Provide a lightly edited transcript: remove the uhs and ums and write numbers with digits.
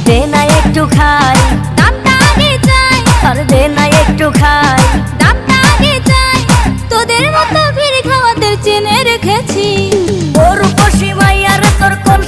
দে না একটু খাই, দামটা আগে চাই, আর দে না একটু খাই। দামটা আগে চাই, তোদের মতো ভিড় খাওয়াদের চেনে রেখেছি। ওর বসি মাইয়ার তোর কোন